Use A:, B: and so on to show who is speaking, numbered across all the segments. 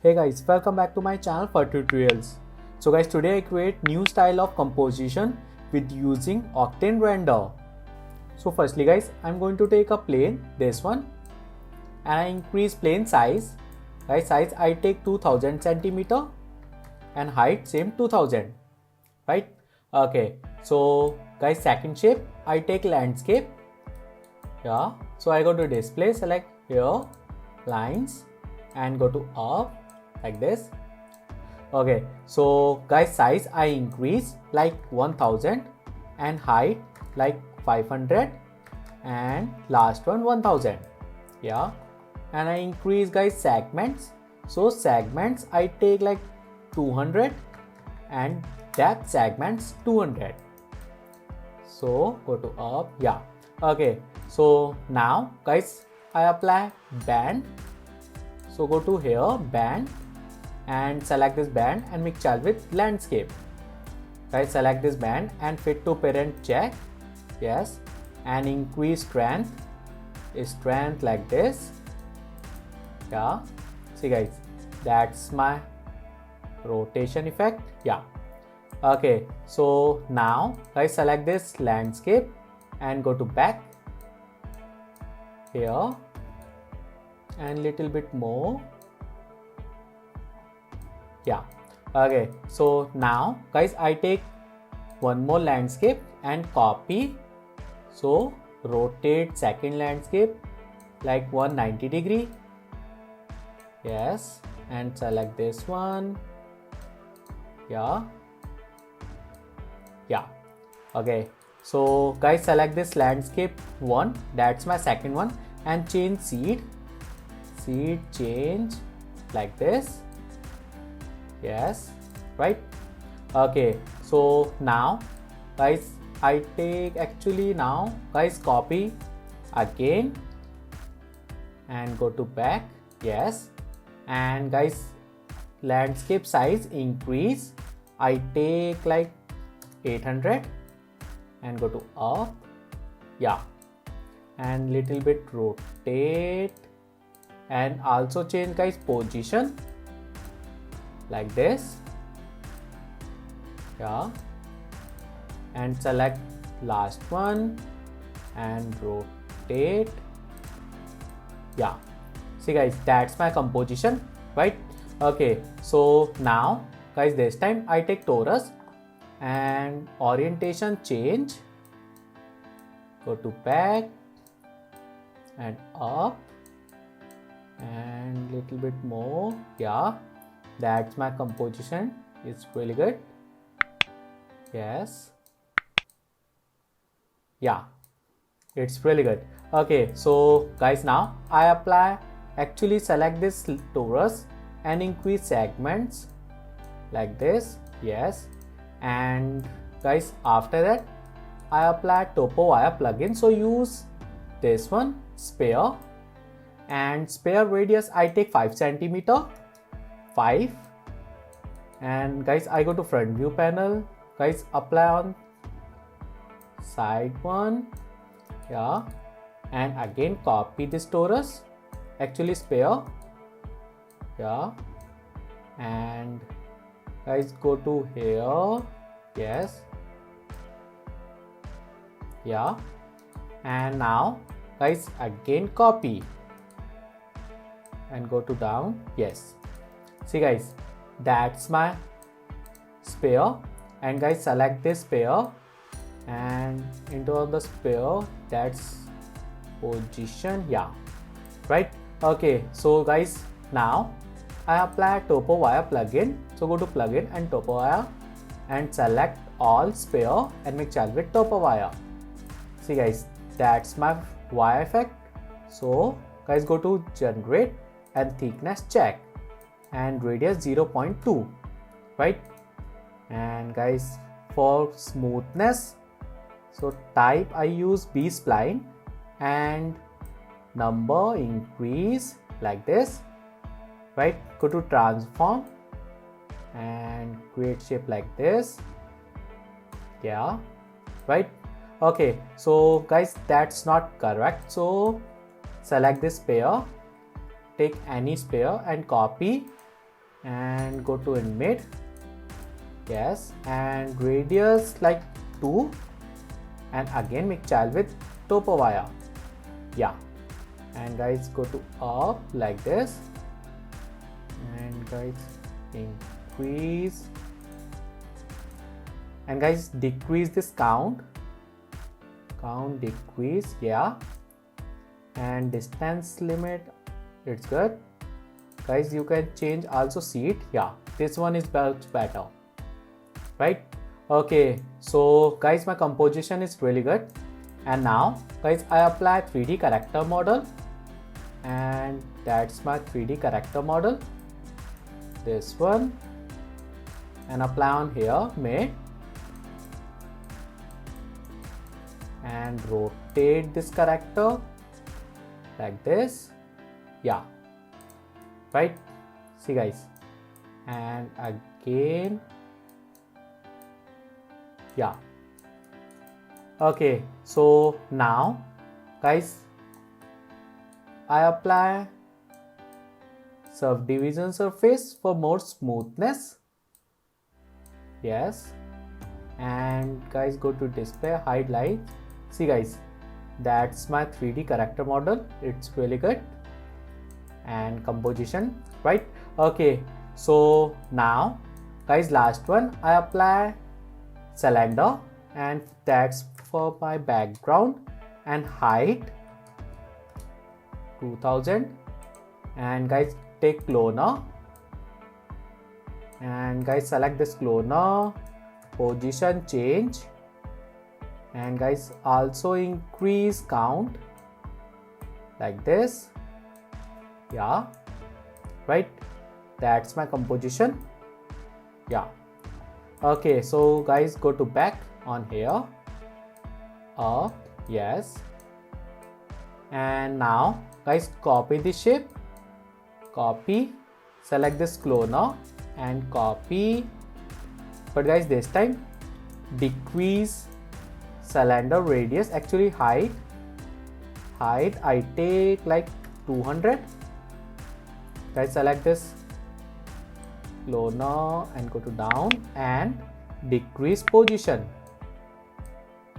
A: Hey guys, welcome back to my channel for tutorials. So guys, today I create new style of composition with using Octane Render. So firstly guys, I'm going to take a plane, this one, and I increase plane size. Guys, size I take 2000 centimeter and height same 2000, right? Okay, so guys, second shape I take landscape. Yeah, so I go to display, select here lines and go to up like this. Okay, so guys, size I increase like 1000 and height like 500 and last one 1000. Yeah, and I increase guys segments. So segments I take like 200 and depth segments 200. So go to up. Yeah, okay, so now guys, I apply band. So go to here band and select this band and make child with landscape. Guys, select this band and fit to parent check. Yes, and increase strength like this. Yeah, see guys, that's my rotation effect. Yeah, okay, so now guys, select this landscape and go to back here and little bit more. Yeah, okay, so now guys, I take one more landscape and copy. So rotate second landscape like 190 degree. Yes, and select this one. Yeah, okay, so guys, select this landscape one, that's my second one, and change seed change like this. Yes, right. Okay, so now guys, I take actually now guys, copy again and go to back. Yes, and guys, landscape size increase I take like 800 and go to up. Yeah, and little bit rotate and also change guys position like this. Yeah, and select last one and rotate. Yeah, see guys, that's my composition, right? Okay, so now guys, this time I take torus and orientation change, go to back and up and little bit more. Yeah, that's my composition. It's really good. Yes, yeah, it's really good. Okay, so guys, now I apply actually select this torus and increase segments like this. Yes, and guys, after that I apply topo wire plugin. So use this one, sphere, and sphere radius I take 5 centimeter, 5, and guys, I go to front view panel. Guys, apply on side one. Yeah, and again copy this torus, actually sphere. Yeah, and guys, go to here. Yes, yeah, and now guys, again copy and go to down. Yes, see guys, that's my sphere. And guys, select this sphere and into the sphere, that's position. Yeah, right. Okay, so guys, now I apply topo wire plugin. So go to plugin and topo wire and select all sphere and make child with topo wire. See guys, that's my wire effect. So guys, go to generate and thickness check and radius 0.2, right? And guys, for smoothness, so type I use B spline and number increase like this, right? Go to transform and create shape like this. Yeah, right. Okay, so guys, that's not correct. So select this sphere, take any sphere and copy and go to in mid. Yes, and radius like 2, and again make child with topo wire. Yeah, and guys go to up like this, and guys increase, and guys decrease this count decrease. Yeah, and distance limit, it's good. Guys, you can change also seat. Yeah, this one is much better, right? Okay, so guys, my composition is really good. And now guys, I apply 3D character model, and that's my 3D character model, this one, and apply on here mid, and rotate this character like this. Yeah, right, see guys, and again. Yeah, okay, so now guys, I apply subdivision surface for more smoothness. Yes, and guys go to display, hide light. See guys, that's my 3D character model, it's really good. And composition, right? Okay, so now guys, last one, I apply cylinder, and that's for my background, and height 2000, and guys take cloner, and guys select this cloner, position change, and guys also increase count like this. Yeah, right, that's my composition. Yeah, okay, so guys go to back on here, up, yes, and now guys copy the shape, copy, select this cloner and copy, but guys this time decrease cylinder radius, actually height I take like 200. Guys select this cloner and go to down and decrease position.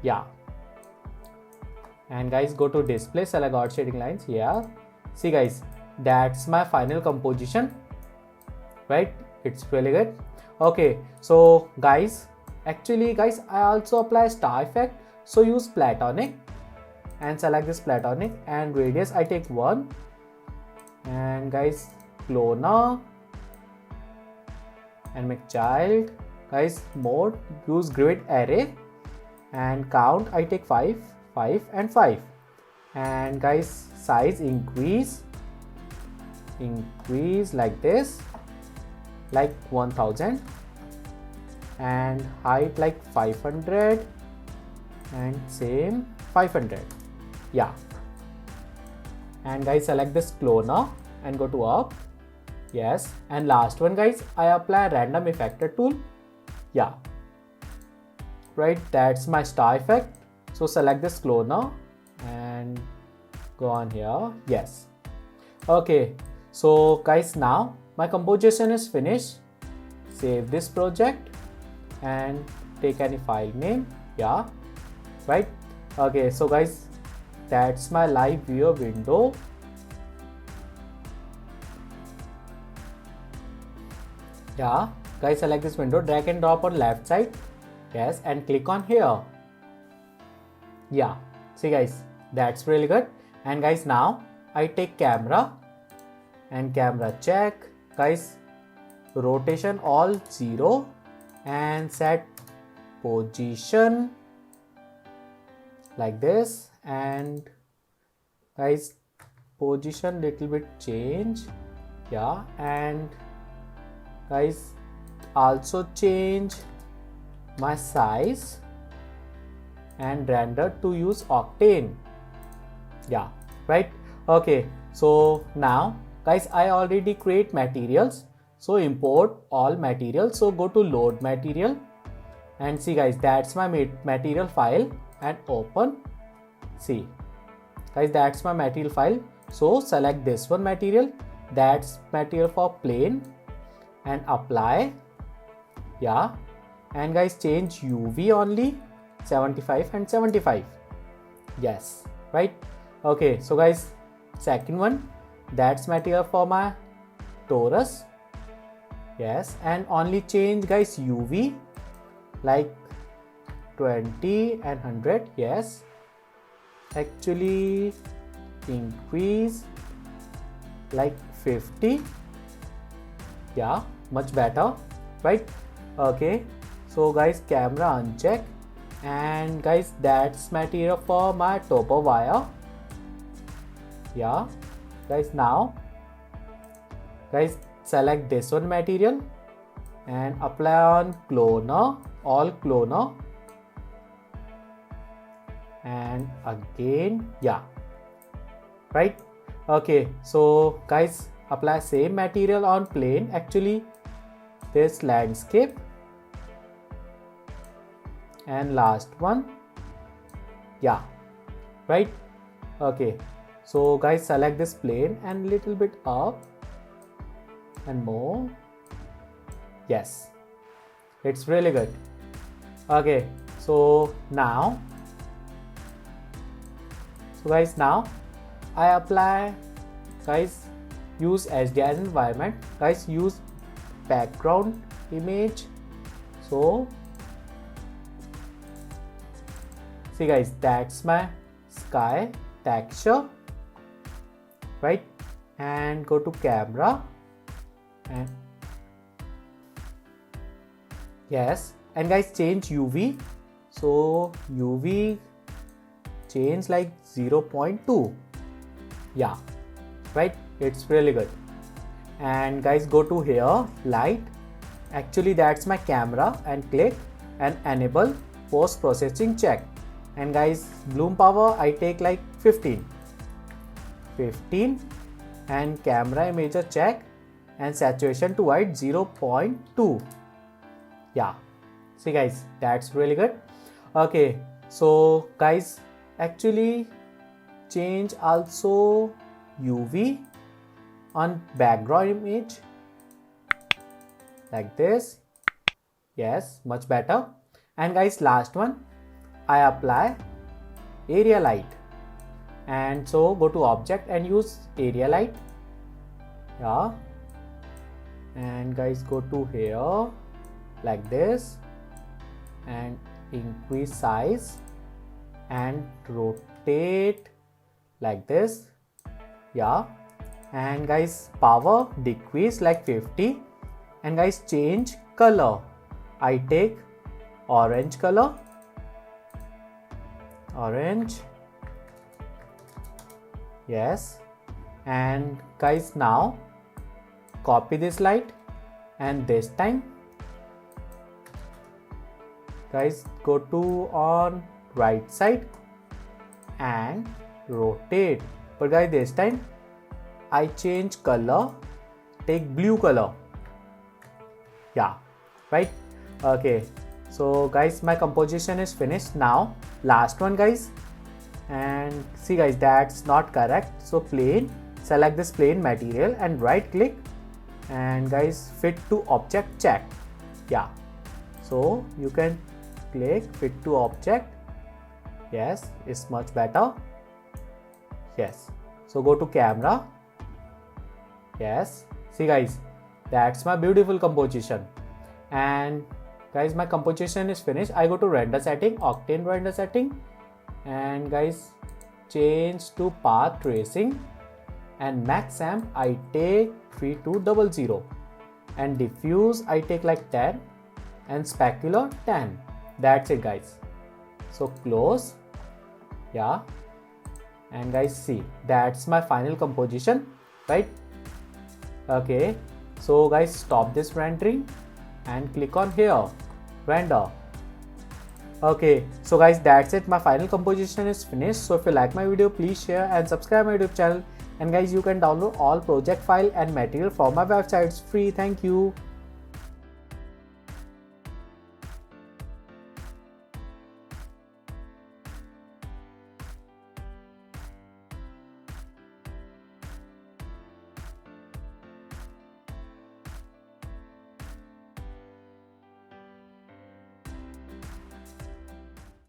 A: Yeah, and guys go to display, select out shading lines. Yeah, see guys, that's my final composition, right? It's really good. Okay, so guys, actually guys, I also apply star effect, so use platonic and select this platonic, and radius I take 1, and guys cloner and make child. Guys mode, use grid array, and count I take 5 and 5, and guys size increase like this, like 1000, and height like 500, and same 500. Yeah, and guys select this cloner and go to up. Yes, and last one guys, I apply random effector tool. Yeah, right, that's my star effect, so select this cloner and go on here. Yes, okay, so guys, now my composition is finished. Save this project and take any file name. Yeah, right, okay, so guys, that's my live viewer window. Yeah, guys select this window, drag and drop on left side. Yes, and click on here. Yeah, see guys, that's really good. And guys, now I take camera and camera check. Guys, rotation all 0 and set position like this, and guys position little bit change. Yeah, and guys also change my size and render to use Octane. Yeah, right, okay, so now guys, I already create materials, so import all materials. So go to load material, and see guys, that's my material file, and open. See guys, that's my material file, so select this one material, that's material for plane, and apply. Yeah, and guys change UV only 75 and 75. Yes, right. Okay, so guys, second one, that's material for my torus. Yes, and only change guys UV like 20 and 100. Yes, actually increase like 50. Yeah, much better, right? Okay, so guys, camera uncheck, and guys, that's material for my topper wire. Yeah, guys, now guys select this one material and apply on cloner, all cloner, and again, yeah, right. Okay, so guys, apply same material on plane. Actually this landscape, and last one, yeah, right. Okay, so guys, select this plane and little bit up and more. Yes, it's really good. Okay, so now, now I apply, guys, use HDR environment, guys, use background image. So see guys, that's my sky texture, right? And go to camera, and yes, and guys change UV. So UV change like 0.2. Yeah, right, it's really good. And guys, go to here, light, actually that's my camera, and click and enable post processing check. And guys, bloom power I take like 15, and camera imager check, and saturation to white 0.2. Yeah, see guys, that's really good. Okay, so guys, actually change also UV on background image like this. Yes, much better. And guys, last one, I apply area light, and so go to object and use area light. Yeah, and guys, go to here like this, and increase size and rotate like this. Yeah, and guys, power decrease like 50, and guys change color. I take orange color, orange. Yes, and guys, now copy this light, and this time guys go to on right side and rotate. But guys, this time I change color, take blue color. Yeah, right. Okay, so guys, my composition is finished. Now last one guys, and see guys, that's not correct. So plane, select this plane material and right click, and guys fit to object check. Yeah, so you can click fit to object. Yes, it's much better. Yes, so go to camera. Yes, see guys, that's my beautiful composition. And guys, my composition is finished. I go to render setting, Octane render setting, and guys change to path tracing, and max amp I take 3200, and diffuse I take like 10, and specular 10. That's it guys. So close. Yeah, and guys, see, that's my final composition, right? Okay, so guys, stop this rendering and click on here, render. Okay, so guys, that's it. My final composition is finished. So if you like my video, please share and subscribe my YouTube channel. And guys, you can download all project file and material from my website. It's free. Thank you.